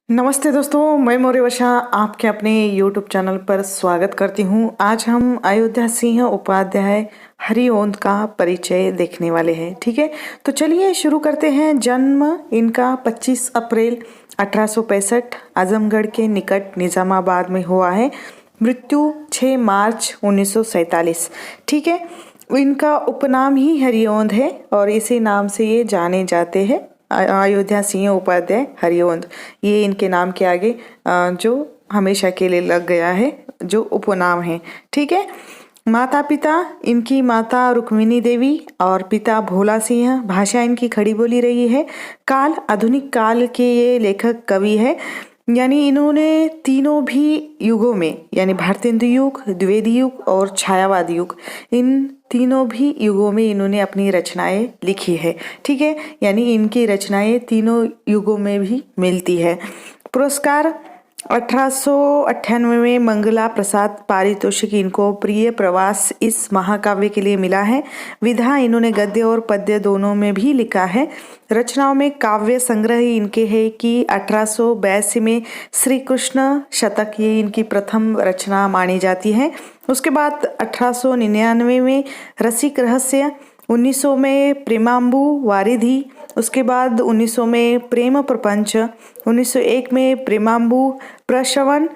नमस्ते दोस्तों, मैं मौर्य वर्षा आपके अपने YouTube चैनल पर स्वागत करती हूँ। आज हम अयोध्या सिंह उपाध्याय हरिओंद का परिचय देखने वाले हैं। ठीक है, तो चलिए शुरू करते हैं। जन्म इनका 25 अप्रैल 1865 आजमगढ़ के निकट निजामाबाद में हुआ है। मृत्यु 6 मार्च 1947। ठीक है, इनका उपनाम ही हरिओंद है और इसी नाम से ये जाने जाते हैं। अयोध्या सिंह उपाध्याय हरिओंद, ये इनके नाम के आगे जो हमेशा के लिए लग गया है, जो उपनाम है। ठीक है, माता पिता, इनकी माता रुक्मिणी देवी और पिता भोला सिंह। भाषा इनकी खड़ी बोली रही है। काल आधुनिक काल के ये लेखक कवि है, यानी इन्होंने तीनों भी युगों में, यानी भारतेंदु युग, द्विवेदी युग और छायावाद युग, इन तीनों भी युगों में इन्होंने अपनी रचनाएं लिखी है। ठीक है, यानी इनकी रचनाएं तीनों युगों में भी मिलती है। पुरस्कार 1898 में मंगला प्रसाद पारितोषिक इनको प्रिय प्रवास इस महाकाव्य के लिए मिला है। विधा इन्होंने गद्य और पद्य दोनों में भी लिखा है। रचनाओं में काव्य संग्रह इनके है कि 1882 में श्री कृष्ण शतक, ये इनकी प्रथम रचना मानी जाती है। उसके बाद 1899 में रसिक रहस्य, 1900 में प्रेमांबु वारिधि, उसके बाद 1900 में प्रेम प्रपंच, 1901 में प्रेमांबु प्रश्रवण,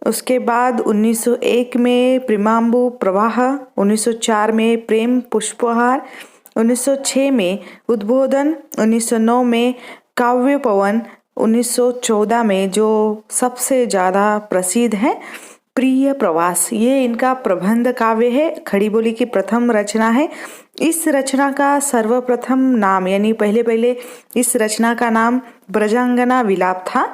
उसके बाद 1901 में प्रेमांबु प्रवाह, 1904 में प्रेम पुष्पहार, 1906 में उद्बोधन, 1909 में काव्य पवन, 1914 में जो सबसे ज़्यादा प्रसिद्ध है प्रिय प्रवास, ये इनका प्रबंध काव्य है। खड़ी बोली की प्रथम रचना है। इस रचना का सर्वप्रथम नाम, यानी पहले इस रचना का नाम ब्रजांगना विलाप था।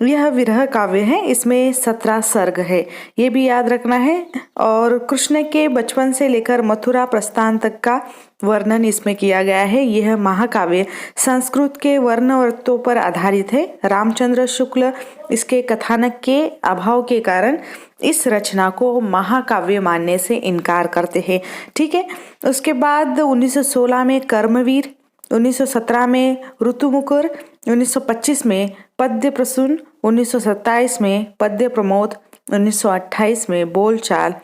यह विरह काव्य है। इसमें 17 सर्ग है, ये भी याद रखना है। और कृष्ण के बचपन से लेकर मथुरा प्रस्थान तक का वर्णन इसमें किया गया है। यह महाकाव्य संस्कृत के वर्ण वृत्तों पर आधारित है। रामचंद्र शुक्ल इसके कथानक के अभाव के कारण इस रचना को महाकाव्य मानने से इनकार करते हैं। ठीक है, उसके बाद 1916 में कर्मवीर, 1917 में ऋतुमुकुर, 1925 में पद्य प्रसून, 1927 में पद्य प्रमोद, 1928 में बोलचाल,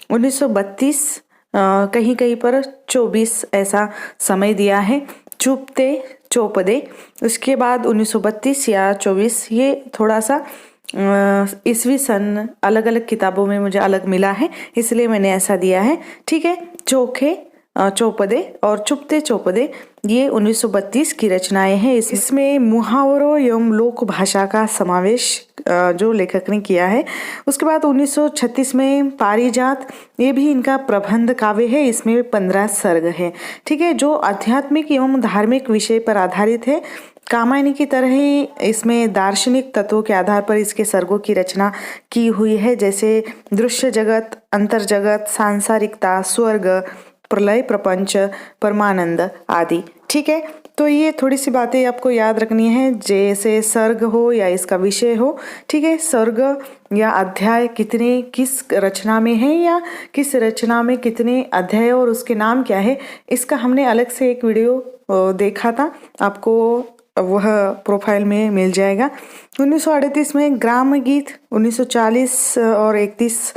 1932 कहीं कहीं पर 24 ऐसा समय दिया है, चुपते चौपदे। उसके बाद 1932 या 24, ये थोड़ा सा ईस्वी सन अलग अलग किताबों में मुझे अलग मिला है, इसलिए मैंने ऐसा दिया है। ठीक है, चोखे चौपदे और चुपते चौपदे, ये 1932 की रचनाएं हैं। इसमें मुहावरों एवं लोक भाषा का समावेश जो लेखक ने किया है। उसके बाद 1936 में पारिजात, ये भी इनका प्रबंध काव्य है। इसमें 15 सर्ग है। ठीक है, जो आध्यात्मिक एवं धार्मिक विषय पर आधारित है। कामायनी की तरह ही इसमें दार्शनिक तत्वों के आधार पर इसके सर्गों की रचना की हुई है, जैसे दृश्य जगत, अंतर जगत, सांसारिकता, स्वर्ग, प्रलय प्रपंच, परमानंद आदि। ठीक है, तो ये थोड़ी सी बातें आपको याद रखनी है, जैसे सर्ग हो या इसका विषय हो। ठीक है, सर्ग या अध्याय कितने किस रचना में है या किस रचना में कितने अध्याय और उसके नाम क्या है, इसका हमने अलग से एक वीडियो देखा था, आपको वह प्रोफाइल में मिल जाएगा। 1938 में ग्राम गीत, 1940 और 31,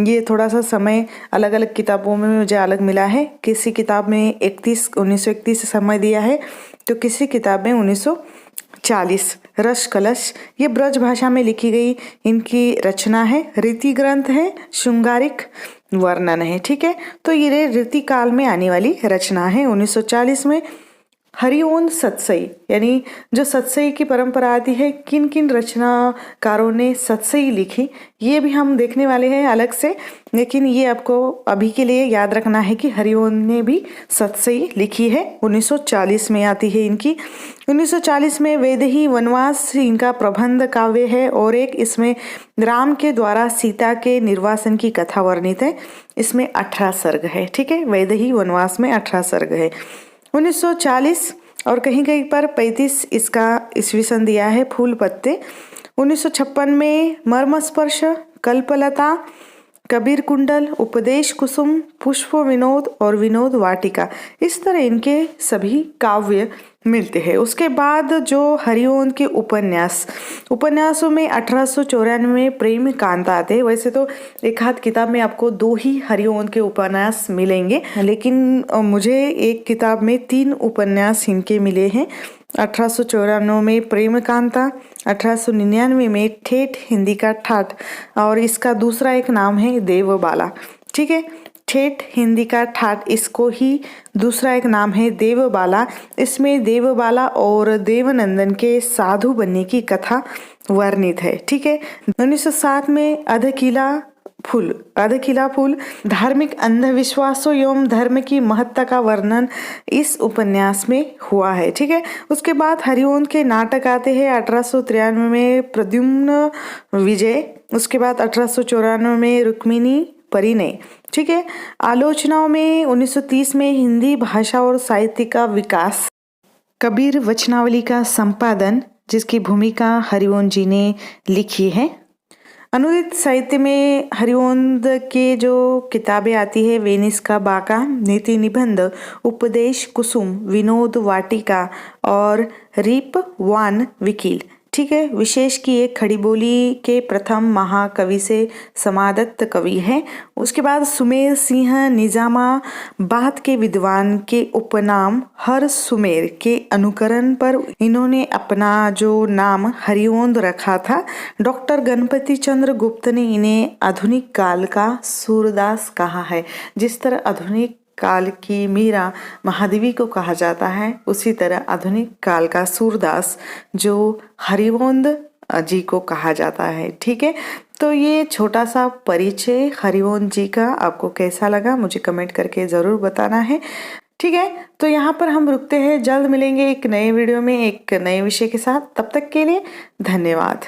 ये थोड़ा सा समय अलग अलग किताबों में मुझे अलग मिला है। किसी किताब में 1931 समय दिया है, तो किसी किताब में 1940। रस कलश, ये ब्रज भाषा में लिखी गई इनकी रचना है। रीति ग्रंथ है, शृंगारिक वर्णन है। ठीक है, तो ये रीति काल में आने वाली रचना है। 1940 में हरिओंद सतसई, यानी जो सतसई की परंपरा आती है, किन किन रचनाकारों ने सतसई लिखी, ये भी हम देखने वाले हैं अलग से। लेकिन ये आपको अभी के लिए याद रखना है कि हरिओंद ने भी सतसई लिखी है। 1940 में आती है इनकी। 1940 में वैदेही वनवास इनका प्रबंध काव्य है और एक इसमें राम के द्वारा सीता के निर्वासन की कथा वर्णित है। इसमें 18 सर्ग है। ठीक है, वैदेही वनवास में 18 सर्ग है। 1940 और कहीं कहीं पर 35 इसका ईस्वी सन दिया है। फूल पत्ते, 1956 में मर्मस्पर्श, कल्पलता, कबीर कुंडल, उपदेश कुसुम, पुष्प विनोद और विनोद वाटिका, इस तरह इनके सभी काव्य मिलते हैं। उसके बाद जो हरिओंद के उपन्यासों में 1894 में प्रेम कांता आते हैं। वैसे तो एक हाथ किताब में आपको 2 ही हरिओंद के उपन्यास मिलेंगे, लेकिन मुझे एक किताब में 3 उपन्यास इनके मिले हैं। 1894 में प्रेम कांता, 1899 में ठेठ हिंदी का ठाठ, और इसका दूसरा एक नाम है देवबाला। ठीक है, ठेठ हिंदी का ठाठ, इसको ही दूसरा एक नाम है देवबाला। इसमें देवबाला और देवनंदन के साधु बनने की कथा वर्णित है। ठीक है, 1907 में अधकिला फूल धार्मिक अंधविश्वासों एवं धर्म की महत्ता का वर्णन इस उपन्यास में हुआ है। ठीक है, उसके बाद हरिओंद के नाटक आते हैं। 1893 में प्रद्युम्न विजय, उसके बाद 1894 में रुक्मिणी परिणय। ठीक है, आलोचनाओं में 1930 में हिंदी भाषा और साहित्य का विकास, कबीर वचनावली का संपादन, जिसकी भूमिका हरिओंद जी ने लिखी है। अनुदित साहित्य में हरिओंद के जो किताबें आती है, वेनिस का बाका, नीति निबंध, उपदेश कुसुम, विनोद वाटिका और रीप वान वकील। ठीक है, विशेष की एक खड़ी बोली के प्रथम महाकवि से समादत्त कवि है। उसके बाद सुमेर सिंह निजामाबाद के विद्वान के उपनाम हर सुमेर के अनुकरण पर इन्होंने अपना जो नाम हरिओंद रखा था। डॉक्टर गणपति चंद्र गुप्त ने इन्हें आधुनिक काल का सूरदास कहा है। जिस तरह आधुनिक काल की मीरा महादेवी को कहा जाता है, उसी तरह आधुनिक काल का सूरदास जो हरिओंद जी को कहा जाता है। ठीक है, तो ये छोटा सा परिचय हरिओंद जी का आपको कैसा लगा मुझे कमेंट करके ज़रूर बताना है। ठीक है, तो यहाँ पर हम रुकते हैं। जल्द मिलेंगे एक नए वीडियो में एक नए विषय के साथ। तब तक के लिए धन्यवाद।